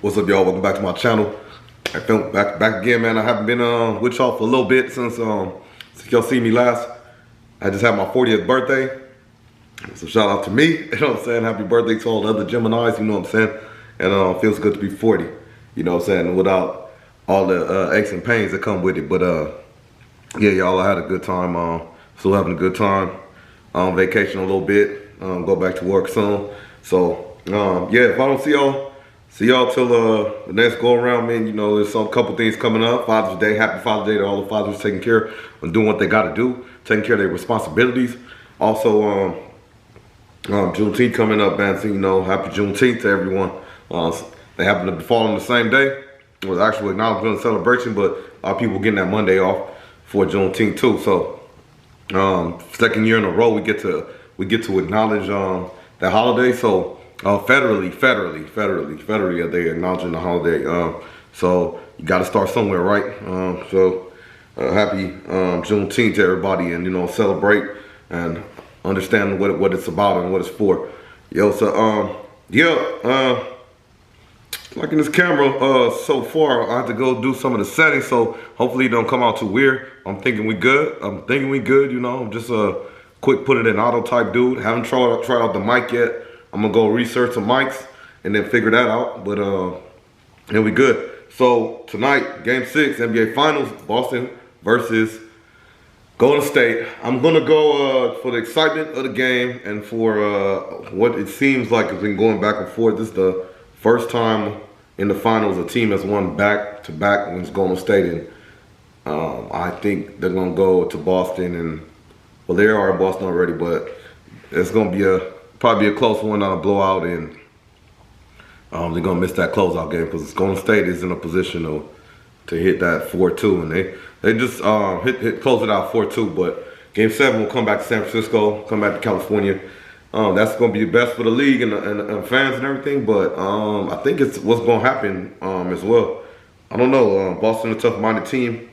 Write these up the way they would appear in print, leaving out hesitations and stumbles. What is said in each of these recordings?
What's up, y'all? Welcome back to my channel. I felt back again, man. I haven't been with y'all for a little bit since y'all seen me last. I just had my 40th birthday. So shout out to me. You know what I'm saying? Happy birthday to all the other Geminis. You know what I'm saying? And feels good to be 40. You know what I'm saying? Without all the aches and pains that come with it. But yeah, y'all, I had a good time. Still having a good time. Vacation a little bit. Go back to work soon. So yeah, if I don't see y'all till the next go around, man. You know, there's some couple things coming up. Father's Day, happy Father's Day to all the fathers taking care and doing what they got to do, taking care of their responsibilities. Also, Juneteenth coming up, man. So, you know, happy Juneteenth to everyone. They happen to fall on the same day. It was actually acknowledgement and celebration, but a lot of people getting that Monday off for Juneteenth too. So, second year in a row, we get to acknowledge that holiday. So. Federally, they're acknowledging the holiday. So you got to start somewhere, right? Happy Juneteenth to everybody, and you know, celebrate and understand what it's about and what it's for. Yo, so yeah, liking this camera so far. I have to go do some of the settings, so hopefully it don't come out too weird. I'm thinking we good. You know, I'm just quick put it in auto type dude. Haven't tried out the mic yet. I'm gonna go research some mics and then figure that out, but then we good. So tonight, Game 6, NBA Finals, Boston versus Golden State. I'm gonna go for the excitement of the game and for what it seems like has been going back and forth. This is the first time in the finals a team has won back-to-back against Golden State, and I think they're gonna go to Boston, and well, they are in Boston already, but it's gonna be probably a close one, not a blowout, and they're gonna miss that closeout game because Golden State is in a position to hit that 4-2, and they just close it out 4-2. But Game 7 will come back to San Francisco, come back to California. That's gonna be the best for the league and fans and everything. But I think it's what's gonna happen as well. I don't know. Boston, a tough-minded team.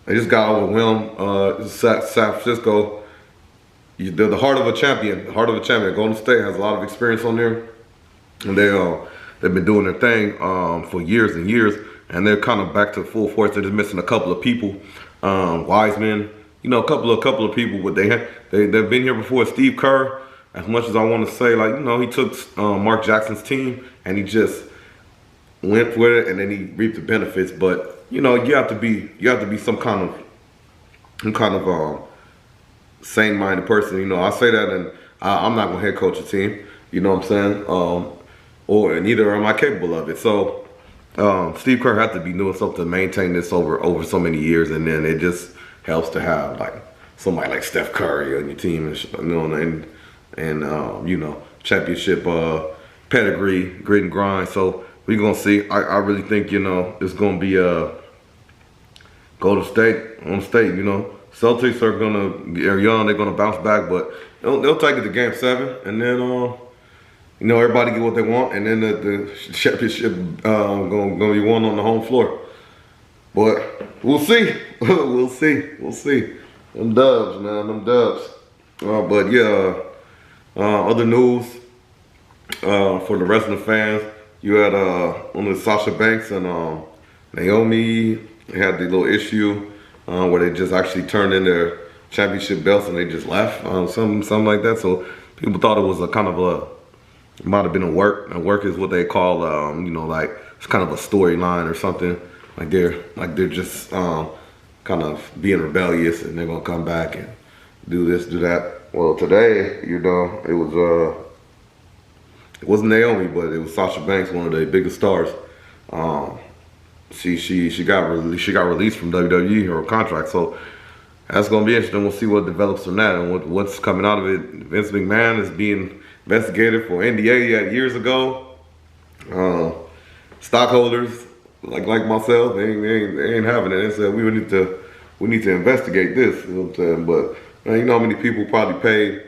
They just got overwhelmed. San Francisco. They're the heart of a champion. Golden State has a lot of experience on there, and they've been doing their thing for years and years, and they're kind of back to full force. They're just missing a couple of people, Wiseman, you know, a couple of people, but they've been here before. Steve Kerr, as much as I want to say, like, you know, he took Mark Jackson's team and he just went with it, and then he reaped the benefits. But you know, you have to be some kind of sane-minded person. You know, I say that, and I'm not gonna head coach a team. You know what I'm saying? Or neither am I capable of it. So Steve Kerr had to be doing something to maintain this over so many years, and then it just helps to have like somebody like Steph Curry on your team, and you know, and you know, championship pedigree, grit and grind. So we're gonna see. I really think, you know, it's gonna be Golden State on State. You know. Celtics are young, they're gonna bounce back, but they'll take it to Game 7, and then you know, everybody get what they want, and then the championship gonna be won on the home floor. But we'll see, we'll see. Them dubs, man, them dubs. But yeah, other news for the rest of the fans. You had only Saha Banks and Naomi had the little issue. Where they just actually turned in their championship belts and they just left, something like that. So people thought it was it might have been a work. A work is what they call, you know, like it's kind of a storyline or something. Like they're just kind of being rebellious, and they're gonna come back and do this, do that. Well, today, you know, it wasn't Naomi, but it was Saha Banks, one of the biggest stars. She got released from WWE, her contract, so that's gonna be interesting. We'll see what develops from that and what's coming out of it. Vince McMahon is being investigated for NDA years ago. Stockholders like myself, they ain't having it. They said we need to investigate this. You know what I'm saying? But you know how many people probably paid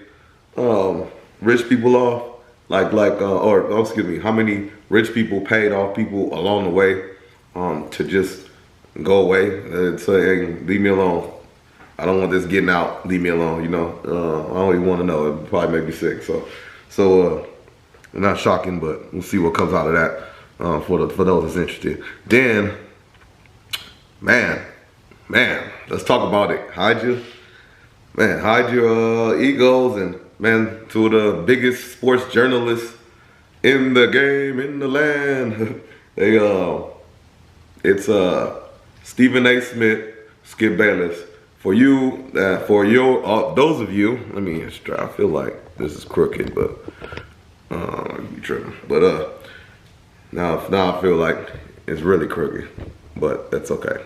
rich people off, excuse me, how many rich people paid off people along the way. To just go away and say, hey, leave me alone. I don't want this getting out. Leave me alone, you know. I don't even want to know. It probably make me sick. So not shocking, but we'll see what comes out of that. for those that's interested. Then, man, let's talk about it. Hide your egos, and man, two of the biggest sports journalists in the game, in the land. It's Stephen A. Smith, Skip Bayless. For you, those of you, let me just try. I feel like this is crooked, but you tripping. But now I feel like it's really crooked, but that's okay.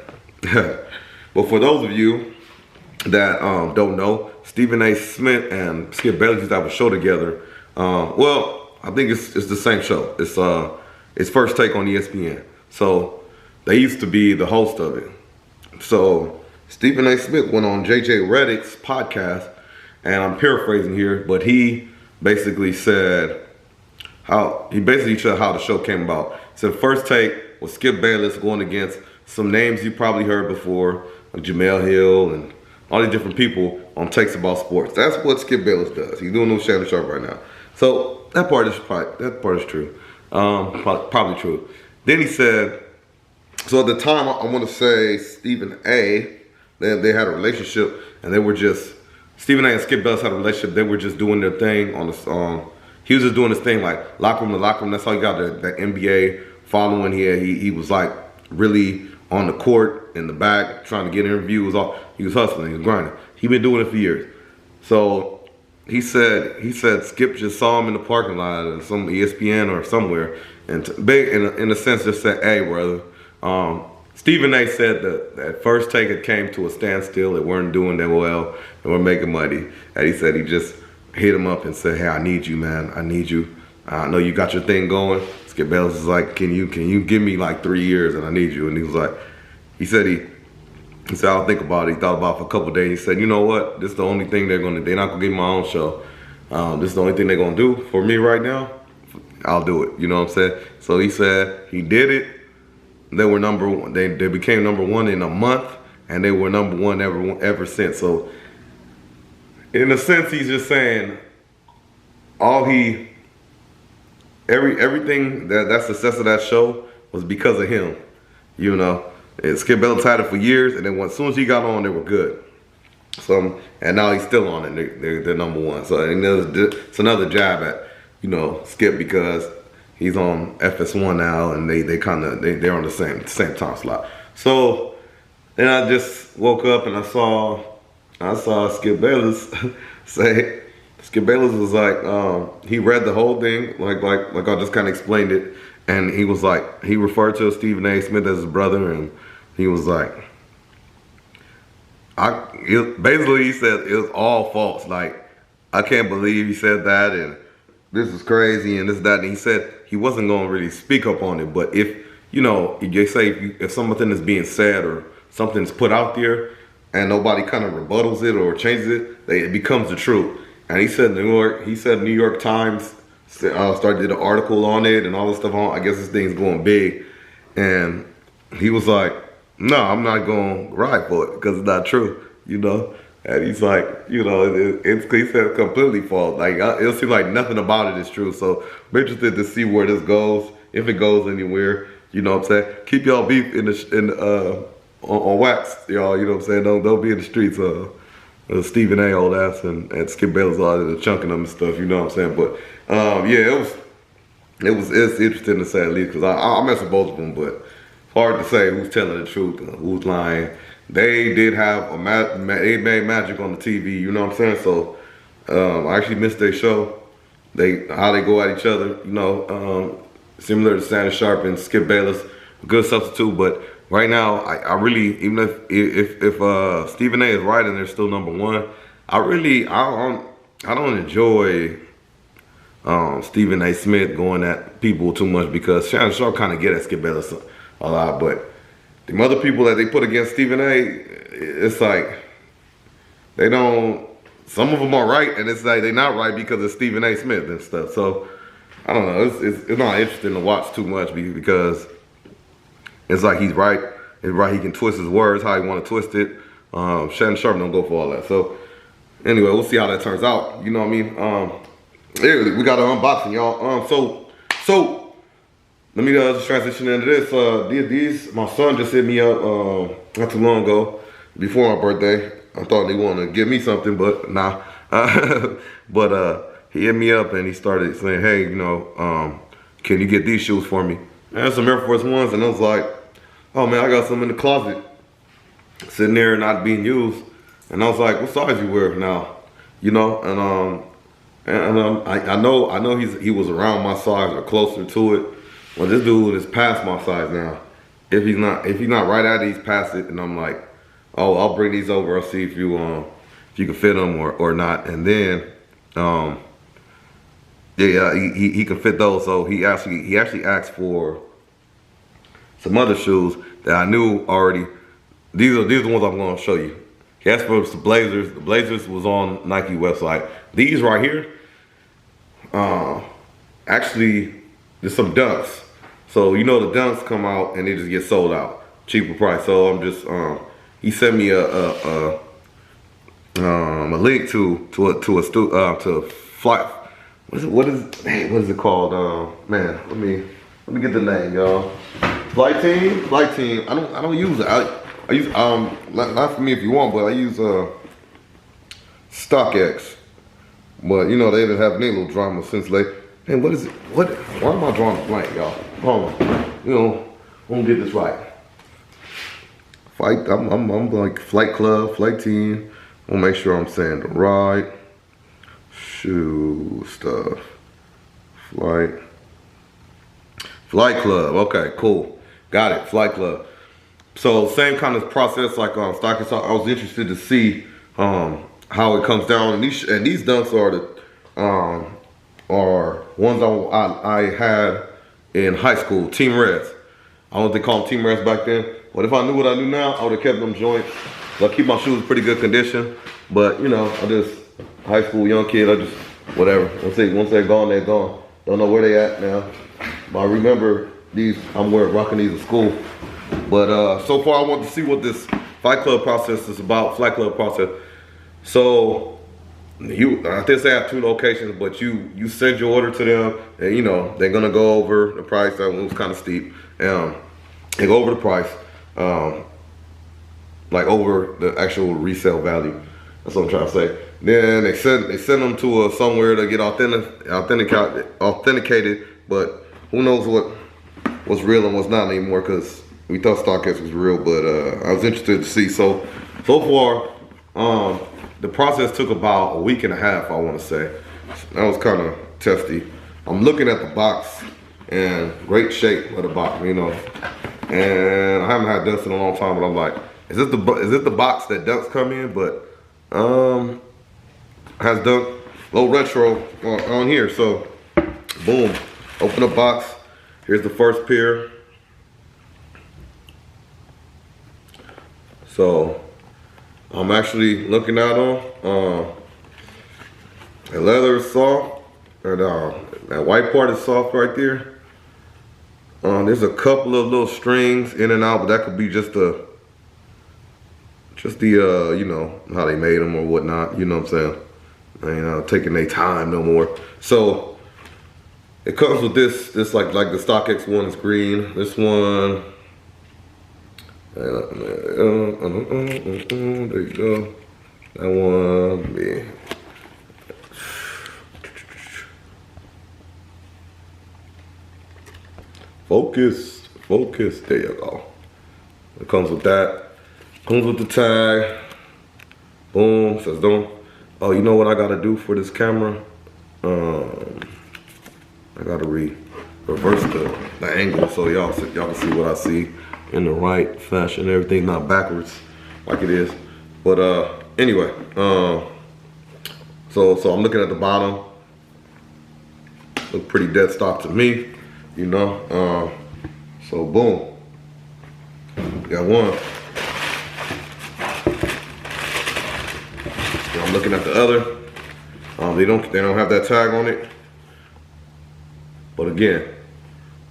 But for those of you that don't know, Stephen A. Smith and Skip Bayless used to have a show together. Well, I think it's the same show. It's First Take on ESPN. So they used to be the host of it. So Stephen A. Smith went on JJ Redick's podcast, and I'm paraphrasing here, but he basically said how the show came about. He said First Take was Skip Bayless going against some names you probably heard before, like Jamel Hill and all these different people on takes about sports. That's what Skip Bayless does. He's doing no Shannon Sharp right now. So that part is true. Probably true. Then he said, so at the time, I want to say Stephen A. They had a relationship, and they were just Stephen A. and Skip Bayless had a relationship. They were just doing their thing on the he was just doing his thing like locker room to locker room. That's how he got that NBA following. He was like really on the court in the back trying to get interviews. He was hustling. He was grinding. He been doing it for years. So he said Skip just saw him in the parking lot at some ESPN or somewhere, and in a sense just said, "Hey, brother." Stephen A. said that First Take it came to a standstill. They weren't doing that well. They weren't making money. And he said he just hit him up and said, "Hey, I need you, man. I need you. I know you got your thing going." Skip Bayless is like, "Can you give me like 3 years and I need you?" And he was like, he said, "I'll think about it." He thought about it for a couple of days. He said, "You know what? This is the only thing they're not gonna give me my own show. This is the only thing they're gonna do for me right now. I'll do it." You know what I'm saying? So he said he did it. They were number one. They became number one in a month, and they were number one ever since. So, in a sense, he's just saying everything that success of that show was because of him. You know, and Skip Bayless had it for years, and then as soon as he got on, they were good. So, and now he's still on it. They're number one. So it's another jab at Skip, because he's on FS1 now, and they're on the same time slot. So then I just woke up and I saw Skip Bayless say, Skip Bayless was like, he read the whole thing like I just kind of explained it, and he was like, he referred to Stephen A. Smith as his brother, and he was like, basically he said it was all false. Like, I can't believe he said that, and this is crazy, and this, that, and he said he wasn't going to really speak up on it, but if, they say if something is being said or something's put out there and nobody kind of rebuttals it or changes it, it becomes the truth. And he said New York Times did an article on it and all this stuff on. I guess this thing's going big, and he was like, "No, I'm not going to ride for it because it's not true," And he's like, he said completely false. Like, it'll seem like nothing about it is true. So I'm interested to see where this goes, if it goes anywhere. You know what I'm saying? Keep y'all beef on wax, y'all. You know what I'm saying? Don't be in the streets. Stephen A. old ass and Skip Bayless all the chunking them and stuff. You know what I'm saying? But yeah, it's interesting to say at least, because I mess with both of them, but hard to say who's telling the truth and who's lying. They did have they made magic on the TV, you know what I'm saying? So I actually missed their show. How they go at each other, similar to Shannon Sharp and Skip Bayless, good substitute. But right now, I really, even if Stephen A. is right and they're still number one, I don't enjoy Stephen A. Smith going at people too much, because Shannon Sharp kind of get at Skip Bayless a lot, but the other people that they put against Stephen A., it's like some of them are right, and it's like they're not right because of Stephen A. Smith and stuff. So I don't know. It's not interesting to watch too much, because it's like he's right. He's right. He can twist his words how he want to twist it. Shannon Sharp don't go for all that. So anyway, we'll see how that turns out. You know what I mean? We got an unboxing, y'all. So let me just transition into this. These my son just hit me up not too long ago, before my birthday. I thought he wanted to give me something, but nah. But he hit me up and he started saying, "Hey, you know, can you get these shoes for me?" And some Air Force Ones, and I was like, "Oh man, I got some in the closet, sitting there not being used." And I was like, "What size you wear now?" You know, I know he was around my size or closer to it. Well, this dude is past my size now. If he's not right at it, he's past it. And I'm like, "Oh, I'll bring these over. I'll see if you can fit them or not." And then yeah, he can fit those. So he actually asked for some other shoes that I knew already. These are the ones I'm going to show you. He asked for some Blazers. The Blazers was on Nike website. These right here, actually, there's some Dunks. So you know the Dunks come out and they just get sold out, cheaper price. So I'm just he sent me a link to flight. What is it called? Man, let me get the name, y'all. Flight team. I don't use it. I use not for me if you want, but I use StockX. But you know they didn't have any little drama since late. Man, what is it? Why am I drawing a blank, y'all? Hold on. You know, I'm gonna get this right. I'm like Flight Club, Flight Team. I'm gonna make sure I'm saying the right shoe stuff. Flight Club. Okay, cool. Got it. Flight Club. So same kind of process like StockX. I was interested to see how it comes down. And these Dunks are ones I had in high school. Team Reds. I don't know if they call them Team Reds back then. But if I knew what I knew now, I would have kept them joints. So I keep my shoes in pretty good condition. But you know, I just high school young kid. I just whatever. Once they're gone, they're gone. Don't know where they at now. But I remember these. I'm rocking these at school. But so far, I want to see what this Flight Club process is about. Flight Club process. So I think they have 2 locations, but you send your order to them, and you know they're gonna go over the price. That one was kind of steep. They go over the price, like over the actual resale value. That's what I'm trying to say. Then they send them to somewhere to get authenticated, but who knows what's real and what's not anymore, because we thought StockX was real, but I was interested to see. So far, the process took about a week and a half, I want to say. That was kind of testy. I'm looking at the box, and great shape of the box, you know. And I haven't had Dunks in a long time, but I'm like, is this the box that Dunks come in? But has Dunk low retro on here. So boom, open the box. Here's the first pair. So I'm actually looking at them. The leather is soft, and that white part is soft right there. There's a couple of little strings in and out, but that could be just the you know how they made them or whatnot. You know what I'm saying? They ain't taking their time no more. So it comes with this like the StockX one is green. This one. There you go. That one, yeah. Focus. There you go. It comes with that. Comes with the tag. Boom. Says don't. Oh, you know what I gotta do for this camera? I gotta reverse the angle so y'all can see what I see in the right fashion. Everything not backwards like it is. But anyway, so I'm looking at the bottom. Look pretty dead stock to me, you know. So boom, got one. And I'm looking at the other. They don't have that tag on it. But again,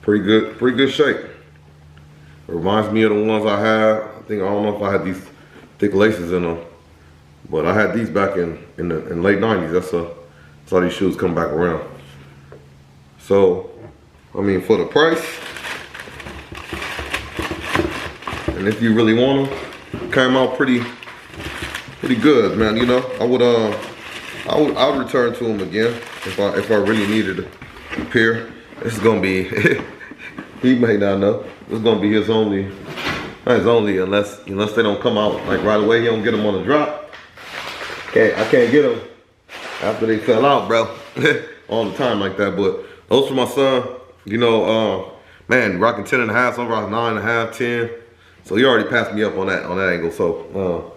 pretty good shape. It reminds me of the ones I had. I don't know if I had these thick laces in them, but I had these back in late 90s. That's how these shoes come back around. So, I mean, for the price, And if you really want them, came out pretty good, man. You know, I would return to him again if I really needed a pair. This is gonna be he may not know. This is gonna be his only unless they don't come out like right away. He don't get them on the drop. Okay, I can't get them after they fell out, bro. All the time like that. But those for my son. You know, man, rocking 10.5, I'm rocking 9.5, 10. So he already passed me up on that angle. So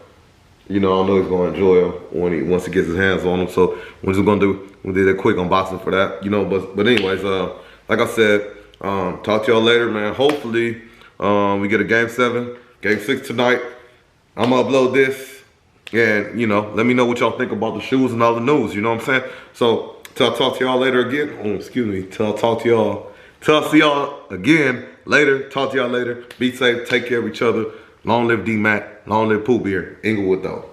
you know, I know he's gonna enjoy them once he gets his hands on them. So we're just gonna do a quick unboxing for that. You know, but anyways, like I said, talk to y'all later, man. Hopefully, we get a game 7, game 6 tonight. I'm gonna upload this, and you know, let me know what y'all think about the shoes and all the news. You know what I'm saying? So till I talk to y'all later again. Oh, excuse me. Till I see y'all again later. Talk to y'all later. Be safe. Take care of each other. Long live D-Mac. Long live Pooh Beer. Inglewood though.